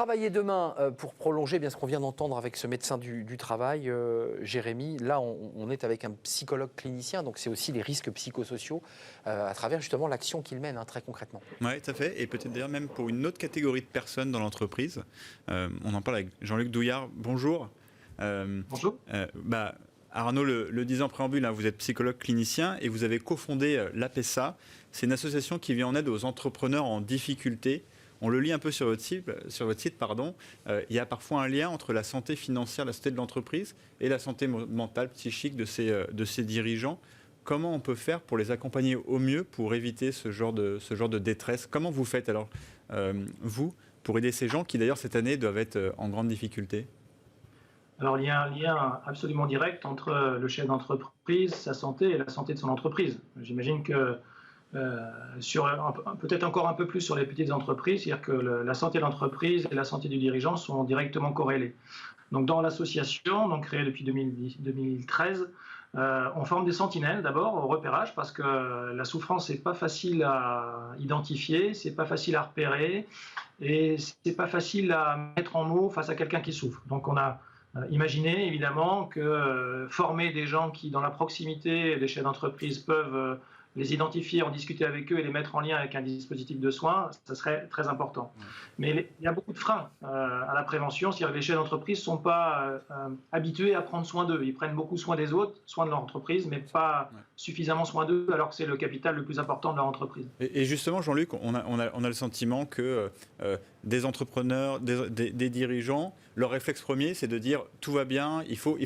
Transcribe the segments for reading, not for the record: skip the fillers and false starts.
travailler demain pour prolonger bien ce qu'on vient d'entendre avec ce médecin du travail, Jérémy. Là, on est avec un psychologue clinicien, donc c'est aussi les risques psychosociaux à travers justement l'action qu'il mène, très concrètement. Oui, tout à fait. Et peut-être d'ailleurs même pour une autre catégorie de personnes dans l'entreprise. On en parle avec Jean-Luc Douillard. Bonjour. Bonjour. Arnaud le disait en préambule, vous êtes psychologue clinicien et vous avez cofondé l'APESA. C'est une association qui vient en aide aux entrepreneurs en difficulté. On le lit un peu sur votre site. Il y a parfois un lien entre la santé financière, la santé de l'entreprise et la santé mentale, psychique de ces dirigeants. Comment on peut faire pour les accompagner au mieux pour éviter ce genre de détresse? Comment vous faites alors, vous, pour aider ces gens qui d'ailleurs cette année doivent être en grande difficulté? Alors, il y a un lien absolument direct entre le chef d'entreprise, sa santé et la santé de son entreprise. J'imagine que peut-être encore un peu plus sur les petites entreprises, c'est-à-dire que la santé de l'entreprise et la santé du dirigeant sont directement corrélées. Donc, dans l'association, créée depuis 2013, on forme des sentinelles d'abord au repérage parce que la souffrance n'est pas facile à identifier, c'est pas facile à repérer et c'est pas facile à mettre en mots face à quelqu'un qui souffre. Donc, on a imaginé évidemment que former des gens qui, dans la proximité des chefs d'entreprise, peuvent les identifier, en discuter avec eux et les mettre en lien avec un dispositif de soins, ça serait très important. Mais il y a beaucoup de freins à la prévention, c'est-à-dire que les chefs d'entreprise ne sont pas habitués à prendre soin d'eux. Ils prennent beaucoup soin des autres, soin de leur entreprise, mais pas suffisamment soin d'eux, alors que c'est le capital le plus important de leur entreprise. Et justement, Jean-Luc, on a le sentiment que des entrepreneurs, des dirigeants, leur réflexe premier, c'est de dire tout va bien, il faut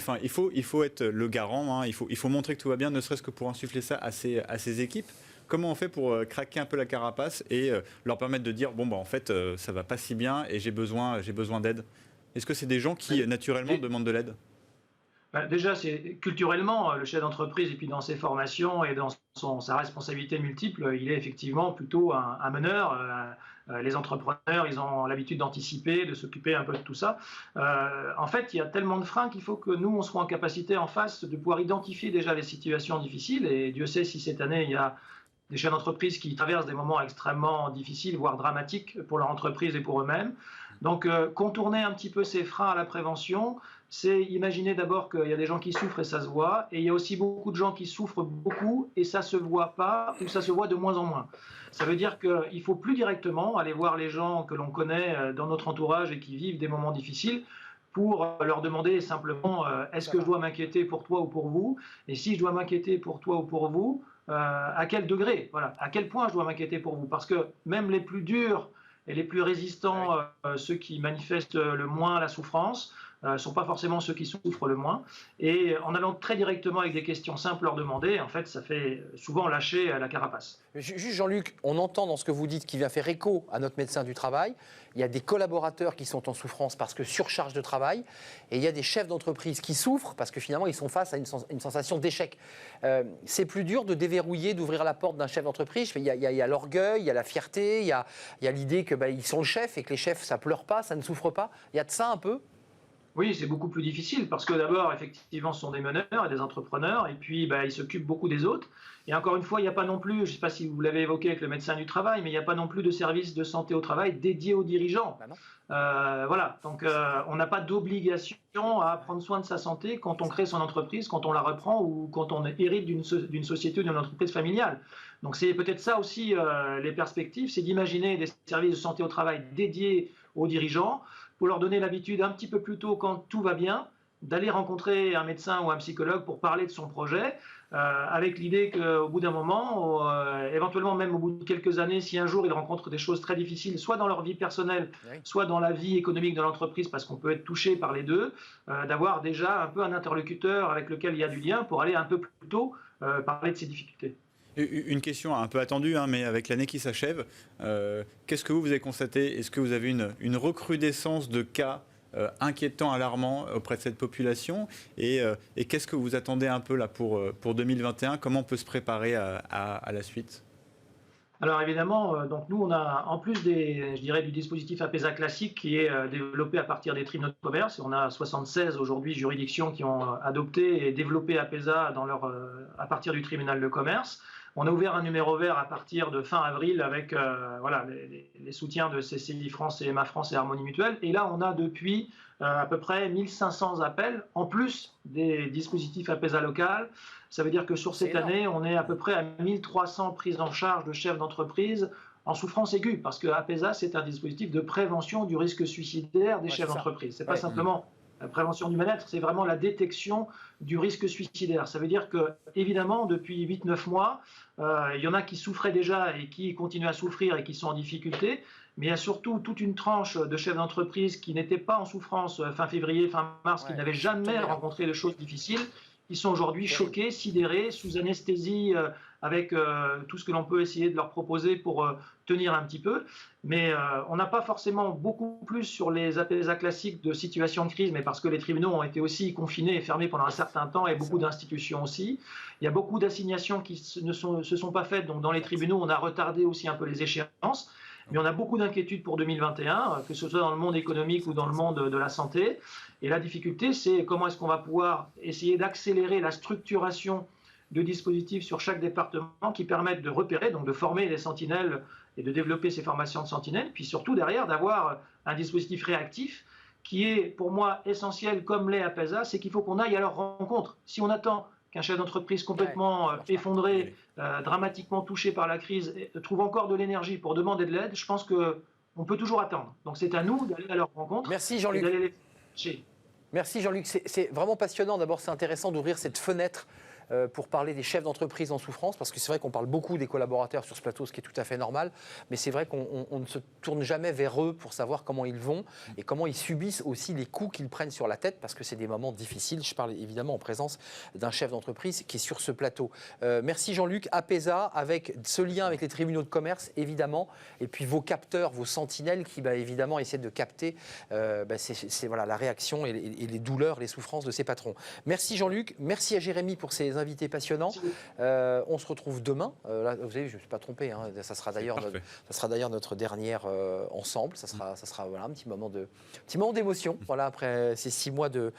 être le garant, il faut montrer que tout va bien, ne serait-ce que pour insuffler ça à ses équipes. Comment on fait pour craquer un peu la carapace et leur permettre de dire en fait ça va pas si bien et j'ai besoin d'aide? Est-ce que c'est des gens qui naturellement demandent de l'aide? Déjà, c'est culturellement, le chef d'entreprise, et puis dans ses formations et dans sa responsabilité multiple, il est effectivement plutôt un meneur. Les entrepreneurs, ils ont l'habitude d'anticiper, de s'occuper un peu de tout ça. En fait, il y a tellement de freins qu'il faut que nous, on soit en capacité en face de pouvoir identifier déjà les situations difficiles. Et Dieu sait si cette année, il y a des chefs d'entreprise qui traversent des moments extrêmement difficiles, voire dramatiques pour leur entreprise et pour eux-mêmes. Donc, contourner un petit peu ces freins à la prévention, c'est imaginer d'abord qu'il y a des gens qui souffrent et ça se voit, et il y a aussi beaucoup de gens qui souffrent beaucoup et ça se voit pas, ou ça se voit de moins en moins. Ça veut dire qu'il faut plus directement aller voir les gens que l'on connaît dans notre entourage et qui vivent des moments difficiles pour leur demander simplement est-ce que je dois m'inquiéter pour toi ou pour vous, et si je dois m'inquiéter pour toi ou pour vous, à quel degré, voilà, à quel point je dois m'inquiéter pour vous, parce que même les plus durs et les plus résistants, ceux qui manifestent le moins la souffrance, ne sont pas forcément ceux qui souffrent le moins. Et en allant très directement avec des questions simples leur demander, en fait, ça fait souvent lâcher la carapace. Juste Jean-Luc, on entend dans ce que vous dites qui vient faire écho à notre médecin du travail. Il y a des collaborateurs qui sont en souffrance parce que surcharge de travail. Et il y a des chefs d'entreprise qui souffrent parce que finalement, ils sont face à une sensation d'échec. C'est plus dur de déverrouiller, d'ouvrir la porte d'un chef d'entreprise. Il y a l'orgueil, il y a la fierté, il y a l'idée qu'ils sont le chef et que les chefs, ça pleure pas, ça ne souffre pas. Il y a de ça un peu? Oui, c'est beaucoup plus difficile parce que d'abord, effectivement, ce sont des meneurs et des entrepreneurs et puis ils s'occupent beaucoup des autres. Et encore une fois, il n'y a pas non plus, je ne sais pas si vous l'avez évoqué avec le médecin du travail, mais il n'y a pas non plus de service de santé au travail dédié aux dirigeants. Voilà, donc on n'a pas d'obligation à prendre soin de sa santé quand on crée son entreprise, quand on la reprend ou quand on hérite d'une société ou d'une entreprise familiale. Donc c'est peut-être ça aussi les perspectives, c'est d'imaginer des services de santé au travail dédiés aux dirigeants pour leur donner l'habitude un petit peu plus tôt quand tout va bien, d'aller rencontrer un médecin ou un psychologue pour parler de son projet, avec l'idée qu'au bout d'un moment, éventuellement même au bout de quelques années, si un jour ils rencontrent des choses très difficiles, soit dans leur vie personnelle, soit dans la vie économique de l'entreprise, parce qu'on peut être touché par les deux, d'avoir déjà un peu un interlocuteur avec lequel il y a du lien pour aller un peu plus tôt parler de ces difficultés. Une question un peu attendue, mais avec l'année qui s'achève, qu'est-ce que vous avez constaté? Est-ce que vous avez une recrudescence de cas inquiétants, alarmants auprès de cette population? Et qu'est-ce que vous attendez un peu là pour 2021? Comment on peut se préparer à la suite? Alors évidemment, donc nous on a en plus du dispositif APESA classique qui est développé à partir des tribunaux de commerce, et on a 76 aujourd'hui juridictions qui ont adopté et développé APESA à partir du tribunal de commerce. On a ouvert un numéro vert à partir de fin avril avec voilà, les soutiens de CCI France et Emma France et Harmonie Mutuelle. Et là, on a depuis à peu près 1500 appels, en plus des dispositifs APESA local. Ça veut dire que sur cette année, on est à peu près à 1300 prises en charge de chefs d'entreprise en souffrance aiguë, parce que APESA, c'est un dispositif de prévention du risque suicidaire des chefs d'entreprise. Ce n'est pas simplement la prévention du mal-être, c'est vraiment la détection du risque suicidaire. Ça veut dire que, évidemment, depuis 8-9 mois, il y en a qui souffraient déjà et qui continuent à souffrir et qui sont en difficulté, mais il y a surtout toute une tranche de chefs d'entreprise qui n'étaient pas en souffrance fin février, fin mars, qui n'avaient jamais rencontré de choses difficiles, qui sont aujourd'hui choqués, sidérés, sous anesthésie, avec tout ce que l'on peut essayer de leur proposer pour tenir un petit peu. Mais on n'a pas forcément beaucoup plus sur les APESA classiques de situation de crise, mais parce que les tribunaux ont été aussi confinés et fermés pendant un certain temps, et beaucoup d'institutions aussi. Il y a beaucoup d'assignations qui ne se sont pas faites, donc dans les tribunaux, on a retardé aussi un peu les échéances. Mais on a beaucoup d'inquiétudes pour 2021, que ce soit dans le monde économique ou dans le monde de la santé. Et la difficulté, c'est comment est-ce qu'on va pouvoir essayer d'accélérer la structuration de dispositifs sur chaque département qui permettent de repérer, donc de former les sentinelles et de développer ces formations de sentinelles, puis surtout derrière d'avoir un dispositif réactif qui est pour moi essentiel comme l'est APESA, c'est qu'il faut qu'on aille à leur rencontre. Si on attend qu'un chef d'entreprise complètement effondré, dramatiquement touché par la crise, trouve encore de l'énergie pour demander de l'aide, je pense qu'on peut toujours attendre. Donc c'est à nous d'aller à leur rencontre. Merci Jean-Luc. Merci Jean-Luc, c'est vraiment passionnant. D'abord, c'est intéressant d'ouvrir cette fenêtre pour parler des chefs d'entreprise en souffrance, parce que c'est vrai qu'on parle beaucoup des collaborateurs sur ce plateau, ce qui est tout à fait normal, mais c'est vrai qu'on ne se tourne jamais vers eux pour savoir comment ils vont et comment ils subissent aussi les coups qu'ils prennent sur la tête, parce que c'est des moments difficiles. Je parle évidemment en présence d'un chef d'entreprise qui est sur ce plateau. Merci Jean-Luc. APESA, avec ce lien avec les tribunaux de commerce, évidemment, et puis vos capteurs, vos sentinelles qui, évidemment, essaient de capter voilà, la réaction et les douleurs, les souffrances de ces patrons. Merci Jean-Luc. Merci à Jérémy pour ses invités passionnants. On se retrouve demain. Là, vous savez, je ne me suis pas trompé. Hein. Ça sera d'ailleurs notre dernière ensemble. Ça sera voilà, un petit moment d'émotion. Voilà, après ces 6 mois de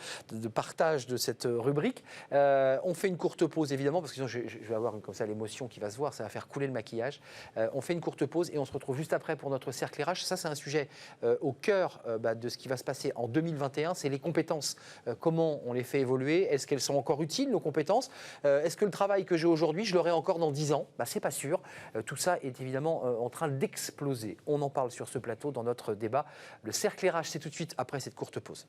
partage de cette rubrique. On fait une courte pause, évidemment, parce que sinon je vais avoir comme ça l'émotion qui va se voir. Ça va faire couler le maquillage. On fait une courte pause et on se retrouve juste après pour notre cercle RH. Ça, c'est un sujet au cœur de ce qui va se passer en 2021. C'est les compétences. Comment on les fait évoluer? Est-ce qu'elles sont encore utiles, nos compétences? Est-ce que le travail que j'ai aujourd'hui, je l'aurai encore dans 10 ans? C'est pas sûr. Tout ça est évidemment en train d'exploser. On en parle sur ce plateau dans notre débat. Le cercle RH, c'est tout de suite après cette courte pause.